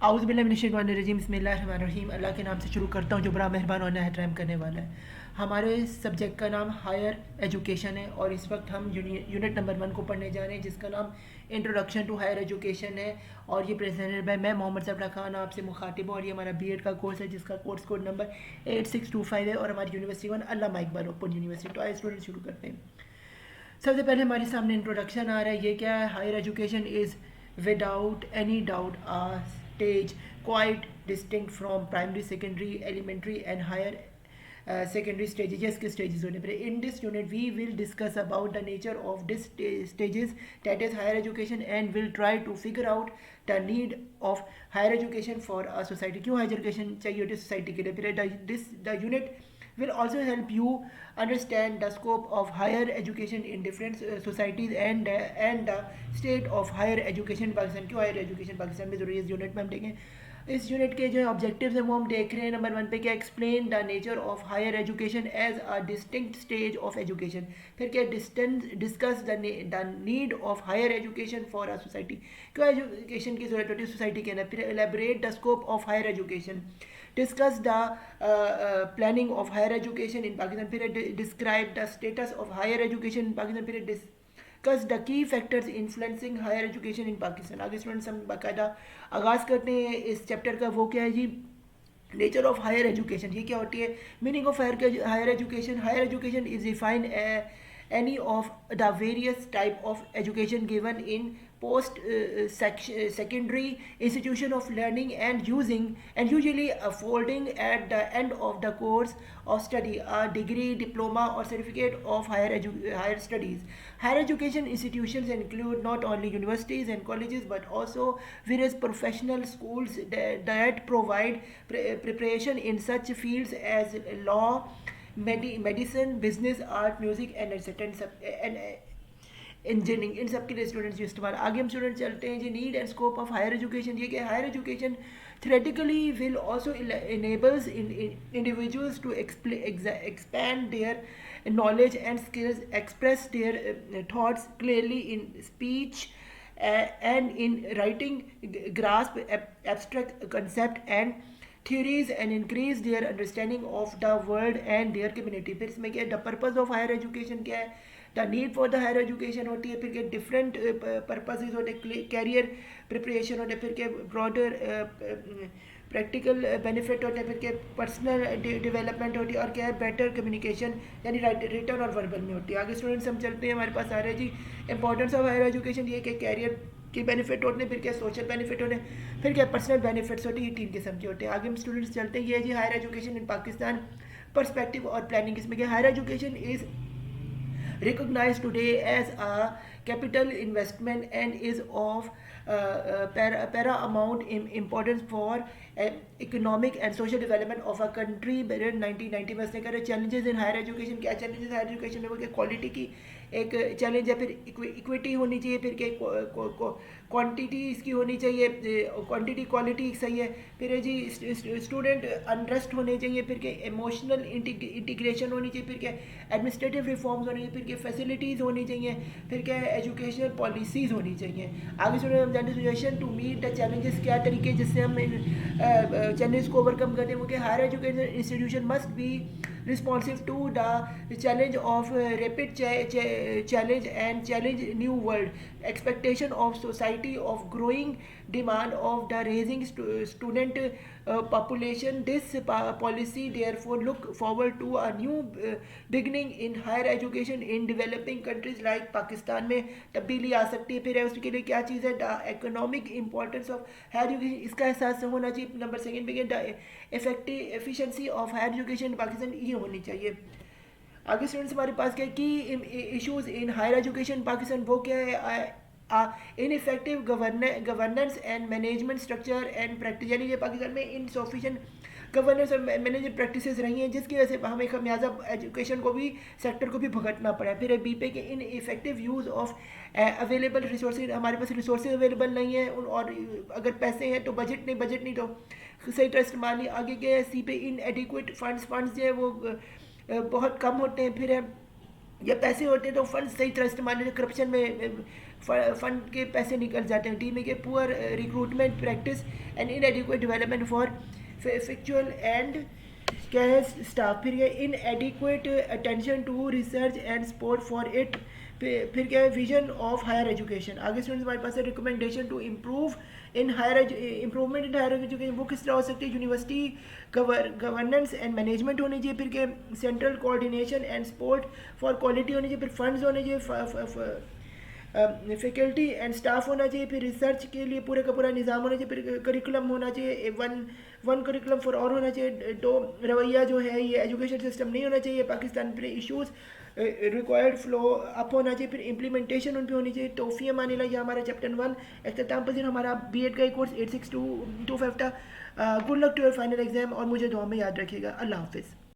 आउज़ुबिल्लाहिमिनश्शैतानिर्रजीम बिस्मिल्लाहिर्रहमानिर्रहीम। अल्लाह के नाम से शुरू करता हूँ जो बड़ा मेहरबान और नहायत रहम करने वाला है। हमारे सब्जेक्ट का नाम हायर एजुकेशन है और इस वक्त हम यूनिट नंबर 1 को पढ़ने जा रहे हैं जिसका नाम इंट्रोडक्शन टू हायर एजुकेशन है। और ये प्रेजेंटेड बाय मैं मोहम्मद सफरा खान आपसे मुखातिब हूँ। और ये हमारा बीएड का कोर्स है जिसका कोर्स कोड नंबर 8625 है और हमारी यूनिवर्सिटी वन अल्लामा इकबाल ओपन यूनिवर्सिटी। तो आइए स्टूडेंट शुरू करते हैं। सबसे पहले हमारे सामने इंट्रोडक्शन आ रहा है। ये क्या है? Higher education is without any doubt a stage quite distinct from primary, secondary, elementary and higher secondary stages. Yes, किस stages होने पर? In this unit we will discuss about the nature of this stages, that is higher education, and will try to figure out the need of higher education for a society. क्यों higher education चाहिए होती है society के लिए? फिर the unit will also help you understand the scope of higher education in different societies and the state of higher education in Pakistan. क्यों higher education Pakistan में ज़रूरी है? इस यूनिट में हम देखें। इस यूनिट के जो ऑब्जेक्टिव्स हैं वो हम देख रहे हैं। नंबर 1 पे क्या? Explain the nature of higher education as a distinct stage of education. फिर क्या? Discuss the need of higher education for a society. क्यों एजुकेशन की ज़रूरत होती है सोसाइटी के अंदर? फिर elaborate the scope of higher education, discuss the planning of higher education in Pakistan. फिर describe the status of higher education in Pakistan. फिर discuss the key factors influencing higher education in Pakistan. आगे students हम बाकायदा आगाज़ करते हैं इस chapter का। वो क्या है जी? Nature of higher education. ये क्या होती है? Meaning of higher education. Higher education is defined any of the various type of education given in post secondary institution of learning and usually folding at the end of the course of study a degree, diploma or certificate of higher studies. Higher education institutions include not only universities and colleges but also various professional schools that provide preparation in such fields as law, medicine, business, art, music and etc. and engineering, इन सब के लिए students इस्तेमाल। आगे हम student चलते हैं जी। Need and scope of higher education. ये क्या? Higher education theoretically will also enables individuals to expand their knowledge and skills, express their thoughts clearly in speech and in writing, grasp abstract concept and theories and increase their understanding of the world and their community. फिर इसमें क्या है? The purpose of higher education क्या है? The need for the higher education होती है। फिर क्या? डिफरेंट पर्पसेस होते हैं। कैरियर प्रिपरेशन होते हैं। फिर क्या? ब्रॉडर प्रैक्टिकल बेनिफिट होते हैं। फिर क्या? पर्सनल डेवलपमेंट होती है। और क्या है? बेटर कम्युनिकेशन यानी रिटर्न और वर्बल में होती है। आगे स्टूडेंट्स हम चलते हैं। हमारे पास आ रहे हैं जी इंपॉर्टेंस ऑफ हायर एजुकेशन। ये क्या? कैरियर के बेनिफिट होते हैं। फिर क्या? सोशल बेनिफिट होते हैं। फिर क्या? पर्सनल बेनिफिट्स होते हैं। ये 3 किस्म के होते हैं। आगे हम स्टूडेंट्स चलते हैं। ये जी higher education in Pakistan perspective और प्लानिंग। इसमें क्या? Higher education is recognized today as a capital investment and is of paramount importance for economic and social development of a country. 1990 में इसने कहा challenges in higher education। क्या challenges हायर एजुकेशन में? वो क्या? क्वालिटी की एक चैलेंज है। फिर इक्विटी होनी चाहिए। फिर क्या? क्वांटिटी इसकी होनी चाहिए। क्वांटिटी क्वालिटी सही है। फिर है जी स्टूडेंट अनरेस्ट होने चाहिए। फिर क्या? इमोशनल इंटीग्रेशन होनी चाहिए। फिर क्या? एडमिनिस्ट्रेटिव रिफॉर्म्स होनी चाहिए। फिर क्या? फैसिलिटीज़ होनी चाहिए। फिर क्या? एजुकेशनल पॉलिसीज़ होनी चाहिए। आगे स्टूडेंट हम जानते हैं suggestion to meet the challenges. क्या तरीके जिससे हम इन चैलेंज को ओवरकम करते हैं? वो क्या? Higher education institution must be responsive to the challenge of rapid challenge and challenge new world expectation of society of growing demand of the raising student population. This policy therefore look forward to a new beginning in higher education in developing countries like Pakistan में तब्दीली आ सकती है। फिर है उसके लिए क्या चीज़ है? The economic importance of higher education, इसका एहसास होना चाहिए। नंबर 2 पे the effective efficiency of higher education in Pakistan, ये होनी चाहिए। आगे स्टूडेंट्स हमारे पास क्या की issues in higher education Pakistan? वो क्या है? Ineffective governance and management structure and practice, यानी ये पाकिस्तान में इनसफिशिएंट गवर्नेंस और मैनेजमेंट प्रैक्टिसेस रही हैं जिसकी वजह से हमें खमियाजा एजुकेशन को भी सेक्टर को भी भुगतना पड़ा है। फिर बीपे के in effective use of available resources, हमारे पास रिसोर्सेज अवेलेबल नहीं है और अगर पैसे हैं तो बजट नहीं तो सही तरह इस्तेमाल नहीं। आगे क्या है? सी पे इन एडिक्वेट फंड्स जो है वो बहुत कम होते हैं। फिर है या पैसे होते हैं तो फंड सही तरह इस्तेमाल नहीं, करप्शन में फंड के पैसे निकल जाते हैं, टीम के poor recruitment practice and inadequate development for factual and cash staff, फिर ये inadequate attention to research and support for it, फिर क्या है विजन ऑफ हायर एजुकेशन। आगे स्टूडेंट्स हमारे पास है recommendation to improve in higher improvement in higher education, वो किस तरह हो सकती है, यूनिवर्सिटी गवर्नेंस एंड मैनेजमेंट होनी चाहिए, फिर के central coordination and support for quality होनी चाहिए, फिर फंड्स होने चाहिए, फैकल्टी एंड स्टाफ होना चाहिए, फिर रिसर्च के लिए पूरे का पूरा निज़ाम होना चाहिए, फिर करिकुलम होना चाहिए, वन करिकुलम फॉर ऑल होना चाहिए। तो रवैया जो है ये एजुकेशन सिस्टम नहीं होना चाहिए पाकिस्तान पर, इश्यूज़ रिक्वायर्ड फ्लो अप होना चाहिए, फिर इम्प्लीमेंटेशन उन पर होनी चाहिए। तोफ़िया मानिला ये हमारा चैप्टर 1 अख्ताम पसीर हमारा बीएड का एक कोर्स 8625 था। Good luck to your final exam और मुझे दुआ में याद रखिएगा। अल्लाह हाफिज़।